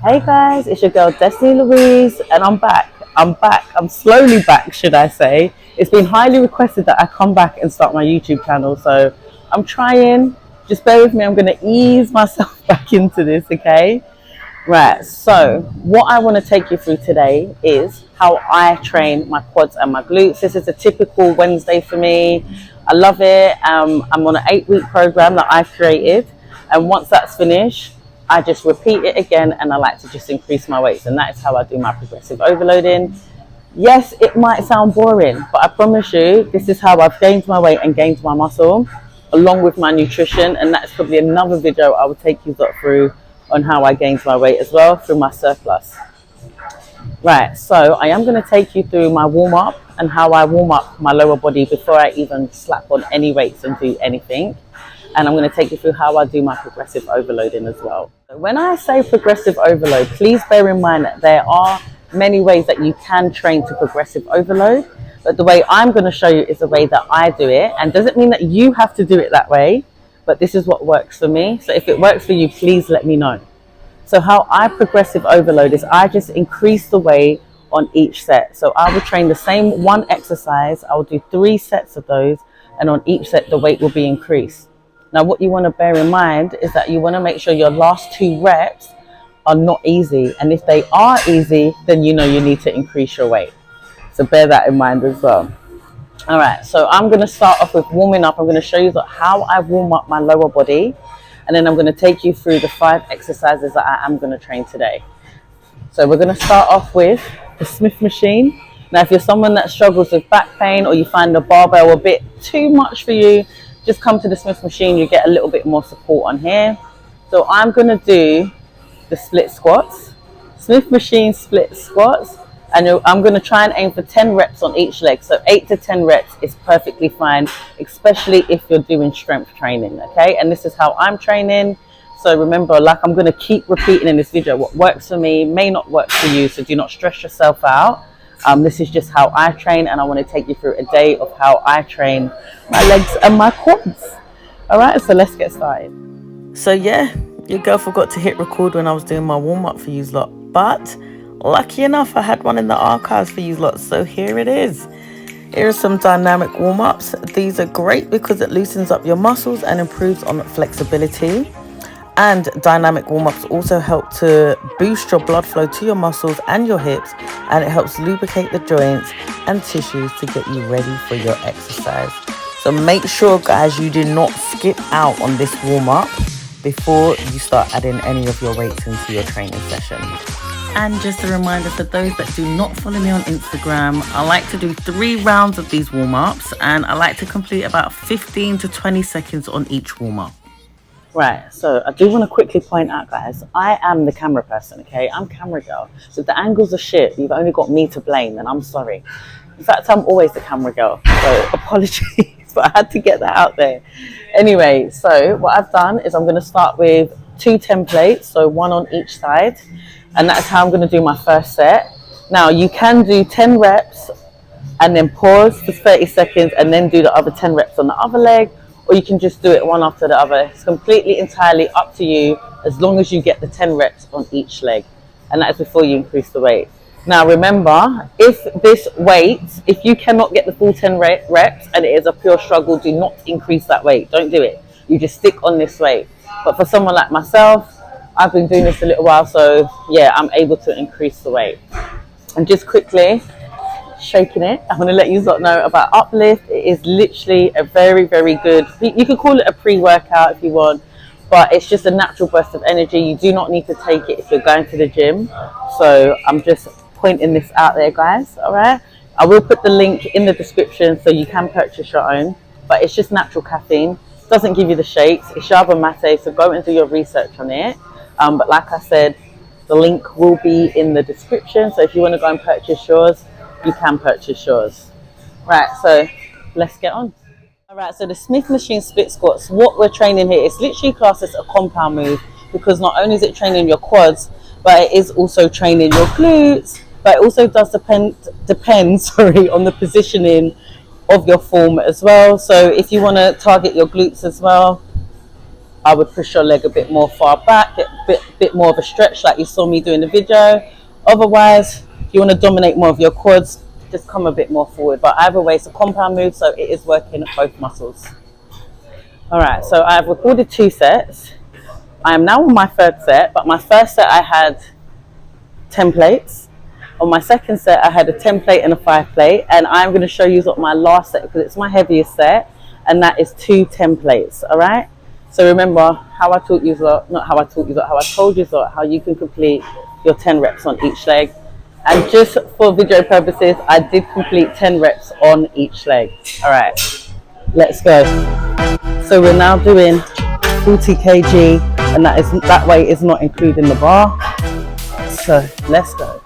Hey guys, it's your girl Destinii Louise and I'm back. I'm slowly back, should I say. It's been highly requested that I come back and start my YouTube channel, so I'm trying. Just bear with me, I'm going to ease myself back into this, okay? Right, so what I want to take you through today is how I train my quads and my glutes. This is a typical Wednesday for me. I love it. I'm on an 8-week program that I've created, and once that's finished, I just repeat it again, and I like to just increase my weights, and that is how I do my progressive overloading. Yes, it might sound boring, but I promise you, this is how I've gained my weight and gained my muscle, along with my nutrition, and that's probably another video I will take you through on how I gained my weight as well through my surplus. Right, so I am going to take you through my warm-up and how I warm up my lower body before I even slap on any weights and do anything. And I'm going to take you through how I do my progressive overloading as well. When I say progressive overload, please bear in mind that there are many ways that you can train to progressive overload, but the way I'm going to show you is the way that I do it, and doesn't mean that you have to do it that way, but this is what works for me. So if it works for you, please let me know. So how I progressive overload is I just increase the weight on each set. So I will train the same one exercise, I will do 3 sets of those, and on each set the weight will be increased. Now, what you want to bear in mind is that you want to make sure your last 2 reps are not easy. And if they are easy, then you know you need to increase your weight. So bear that in mind as well. All right, so I'm going to start off with warming up. I'm going to show you how I warm up my lower body. And then I'm going to take you through the 5 exercises that I am going to train today. So we're going to start off with the Smith machine. Now, if you're someone that struggles with back pain, or you find the barbell a bit too much for you, just come to the Smith machine, you get a little bit more support on here. So I'm going to do the split squats, Smith machine split squats, and I'm going to try and aim for 10 reps on each leg. So 8 to 10 reps is perfectly fine, especially if you're doing strength training, okay? And this is how I'm training. So remember, like I'm going to keep repeating in this video, what works for me may not work for you, so do not stress yourself out. This is just how I train, and I want to take you through a day of how I train my legs and my quads. All right, so let's get started. So yeah, your girl forgot to hit record when I was doing my warm-up for you lot, but lucky enough I had one in the archives for you lot, so here it is. Here are some dynamic warm-ups. These are great because it loosens up your muscles and improves on flexibility. And dynamic warm-ups also help to boost your blood flow to your muscles and your hips, and it helps lubricate the joints and tissues to get you ready for your exercise. So make sure, guys, you do not skip out on this warm-up before you start adding any of your weights into your training session. And just a reminder for those that do not follow me on Instagram, I like to do 3 rounds of these warm-ups, and I like to complete about 15 to 20 seconds on each warm-up. Right, so I do want to quickly point out, guys, I am the camera person, okay? I'm camera girl. So if the angles are shit, you've only got me to blame, and I'm sorry. In fact, I'm always the camera girl, so apologies, but I had to get that out there. Anyway, so what I've done is I'm going to start with 2 templates, so 1 on each side, and that's how I'm going to do my first set. Now, you can do 10 reps and then pause for 30 seconds and then do the other 10 reps on the other leg, or you can just do it one after the other. It's completely entirely up to you, as long as you get the 10 reps on each leg, and that is before you increase the weight. Now remember, if you cannot get the full 10 reps and it is a pure struggle, do not increase that weight. Don't do it. You just stick on this weight. But for someone like myself, I've been doing this a little while, so yeah, I'm able to increase the weight. And just quickly shaking it, I want to let you know about Uplift. It is literally a very, very good, you could call it a pre-workout if you want, but it's just a natural burst of energy. You do not need to take it if you're going to the gym. So I'm just pointing this out there, guys. All right, I will put the link in the description so you can purchase your own, but it's just natural caffeine. It doesn't give you the shakes. It's yerba mate, so go and do your research on it. But like I said, the link will be in the description, so if you want to go and purchase yours, you can purchase yours. Right, so let's get on. All right, so the Smith machine split squats, what we're training here is literally classed as a compound move, because not only is it training your quads, but it is also training your glutes, but it also does depend on the positioning of your form as well. So if you want to target your glutes as well, I would push your leg a bit more far back, get a bit more of a stretch like you saw me do in the video. Otherwise, if you want to dominate more of your quads, just come a bit more forward. But either way, it's a compound move, so it is working both muscles. All right, so I've recorded 2 sets. I am now on my 3rd set, but my first set I had 10 plates. On my second set, I had a 10 plate and a 5 plate, and I'm going to show you what my last set, because it's my heaviest set, and that is 2 10 plates. All right. So remember how I taught you, not how I taught you, how I told you, how you can complete your 10 reps on each leg. And just for video purposes, I did complete 10 reps on each leg. All right, let's go. So we're now doing 40 kg, and that weight is not including the bar. So let's go.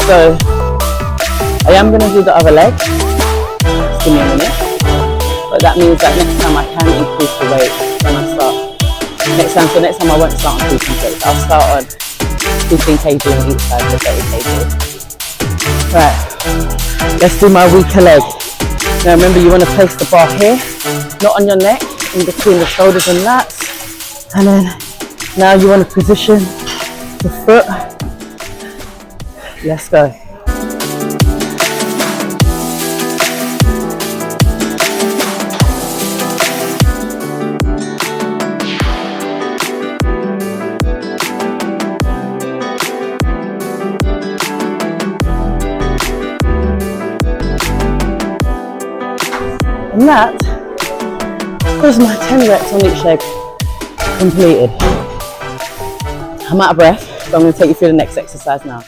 So I am going to do the other leg. Just give me a minute. But that means that next time I can increase the weight when I start. Next time I won't start on 15 plates. I'll start on 15 kg on each side for 30 kg. Right, let's do my weaker leg. Now remember, you want to place the bar here, not on your neck, in between the shoulders and lats. And then now you want to position the foot. Let's go. And that was my 10 reps on each leg completed. I'm out of breath, so I'm going to take you through the next exercise now.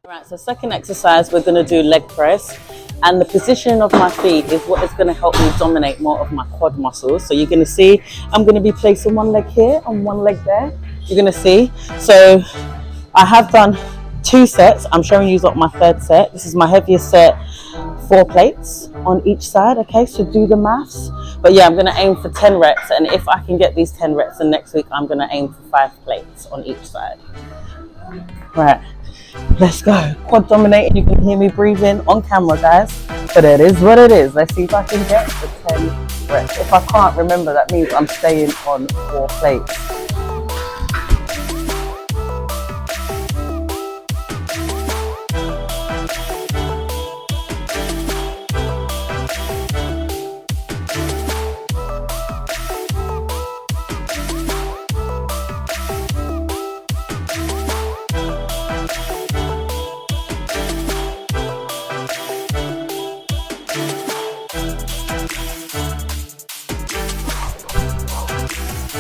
Alright, so second exercise, we're going to do leg press, and the position of my feet is what is going to help me dominate more of my quad muscles. So you're going to see I'm going to be placing one leg here and one leg there. You're going to see. So I have done 2 sets. I'm showing you my 3rd set. This is my heaviest set, 4 plates on each side. Okay, so do the maths. But yeah, I'm going to aim for 10 reps, and if I can get these 10 reps, then next week I'm going to aim for 5 plates on each side. Right. Let's go. Quad dominating. You can hear me breathing on camera, guys. But it is what it is. Let's see if I can get the 10 reps. If I can't, remember that means I'm staying on 4 plates.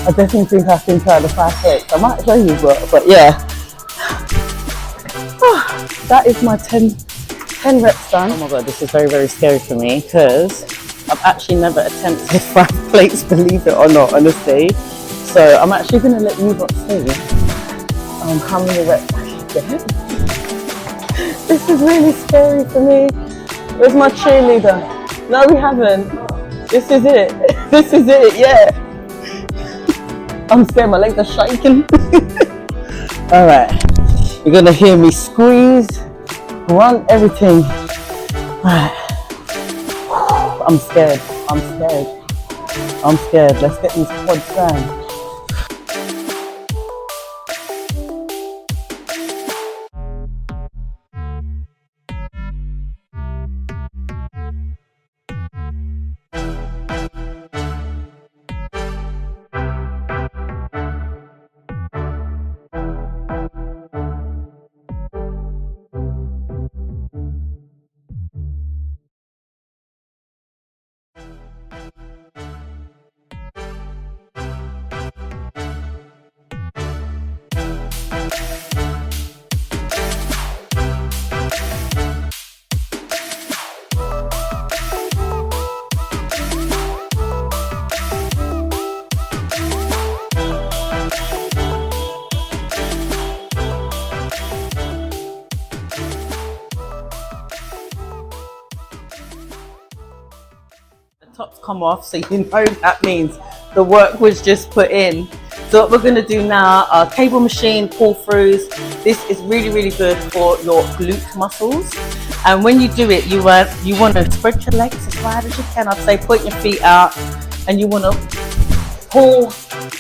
I definitely think I can try the 5 plates. I might show you, but yeah. That is my 10 reps done. Oh my god, this is very, very scary for me, because I've actually never attempted 5 plates, believe it or not, honestly. So I'm actually going to let you lot see how many reps I can get. This is really scary for me. Where's my cheerleader? No, we haven't. This is it. This is it, yeah. I'm scared, my legs are shaking. Alright, you're gonna hear me squeeze, run, everything. Alright. I'm scared. Let's get these quads down. come off, so you know that means the work was just put in. So what we're going to do now are cable machine pull throughs. This is really, really good for your glute muscles. And when you do it, you want to spread your legs as wide as you can. I'd say put your feet out, and you want to pull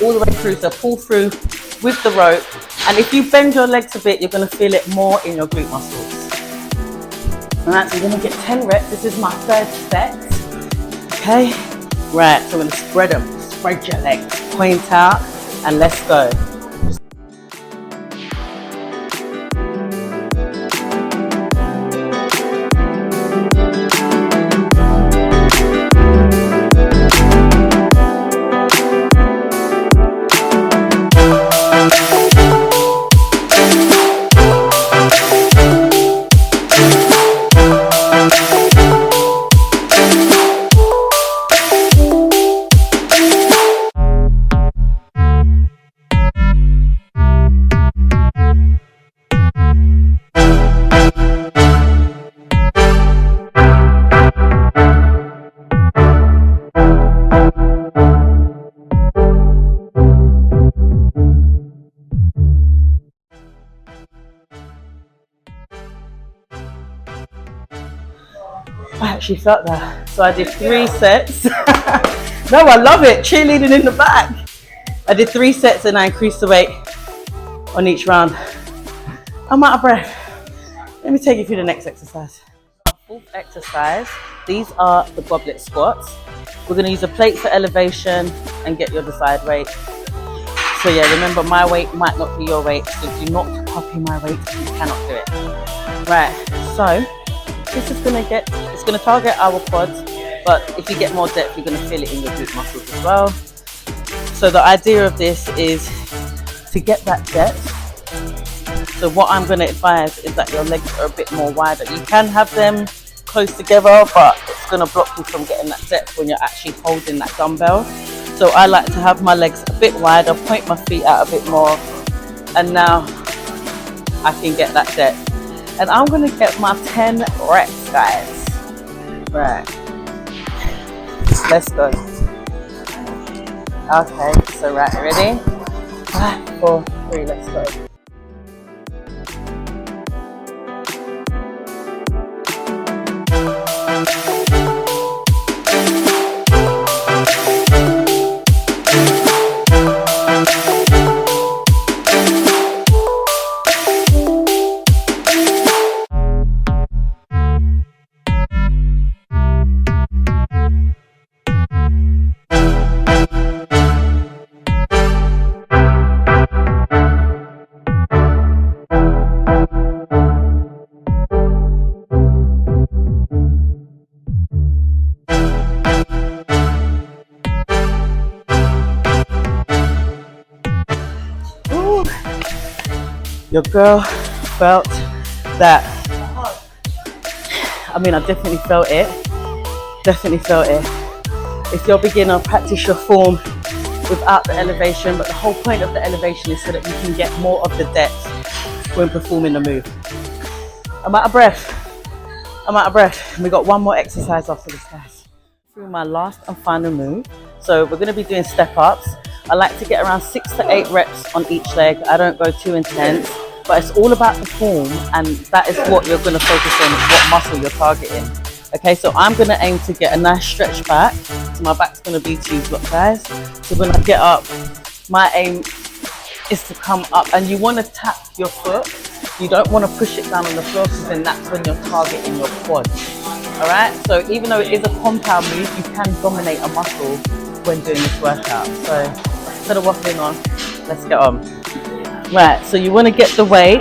all the way through. So pull through with the rope. And if you bend your legs a bit, you're going to feel it more in your glute muscles. Alright, so we're going to get 10 reps. This is my third set. Okay, right, so we're going to spread them. Spread your legs, point out, and let's go. I actually felt that. So I did 3 sets. No, I love it. Cheerleading in the back. I did 3 sets and I increased the weight on each round. I'm out of breath. Let me take you through the next exercise. Fourth exercise. These are the goblet squats. We're going to use a plate for elevation and get your desired weight. So yeah, remember my weight might not be your weight, so do not copy my weight. You cannot do it. Right. So this is it's gonna target our quads, but if you get more depth, you're gonna feel it in your glute muscles as well. So the idea of this is to get that depth. So what I'm gonna advise is that your legs are a bit more wider. You can have them close together, but it's gonna block you from getting that depth when you're actually holding that dumbbell. So I like to have my legs a bit wider, point my feet out a bit more, and now I can get that depth. And I'm going to get my 10 reps, guys. Right. Let's go. Okay, so right, ready? 5, 4, 3, let's go. Your girl felt that. I mean, I definitely felt it. Definitely felt it. If you're a beginner, practice your form without the elevation, but the whole point of the elevation is so that you can get more of the depth when performing the move. I'm out of breath. I'm out of breath. We got one more exercise after this, guys. Through my last and final move. So we're going to be doing step ups. I like to get around 6 to 8 reps on each leg. I don't go too intense, but it's all about the form, and that is what you're going to focus on, what muscle you're targeting. Okay, so I'm going to aim to get a nice stretch back. So my back's going to be T's block, guys. So when I get up, my aim is to come up, and you want to tap your foot. You don't want to push it down on the floor, because then that's when you're targeting your quad. All right, so even though it is a compound move, you can dominate a muscle when doing this workout. So instead of waffling on, let's get on. Right, so you want to get the weight.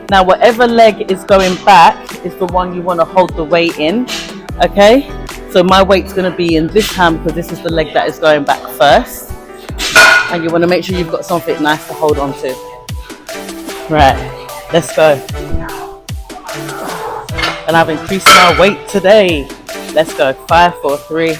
Now whatever leg is going back is the one you want to hold the weight in. Okay, so my weight's going to be in this hand because this is the leg that is going back first, and you want to make sure you've got something nice to hold on to. Right, let's go. And I've increased my weight today. Let's go. 5, 4, 3.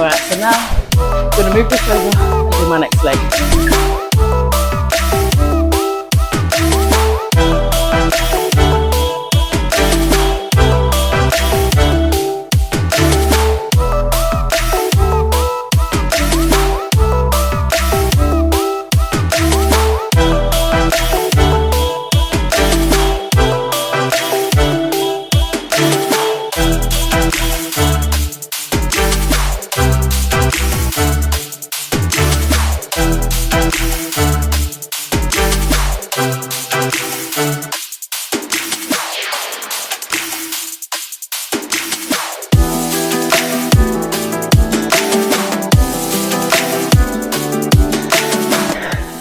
Alright, so now I'm gonna move this over and do my next leg.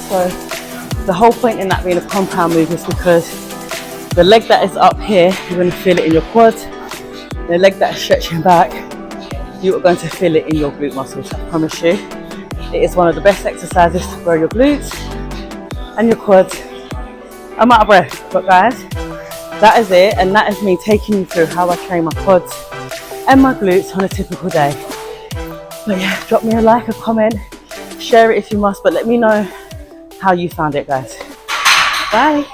So the whole point in that being a compound move is because the leg that is up here, you're going to feel it in your quads. The leg that is stretching back, you are going to feel it in your glute muscles, I promise you. It is one of the best exercises to grow your glutes and your quads. I'm out of breath, but guys, that is it, and that is me taking you through how I train my quads and my glutes on a typical day. But yeah, drop me a like, a comment, share it if you must, but let me know how you found it, guys. Bye.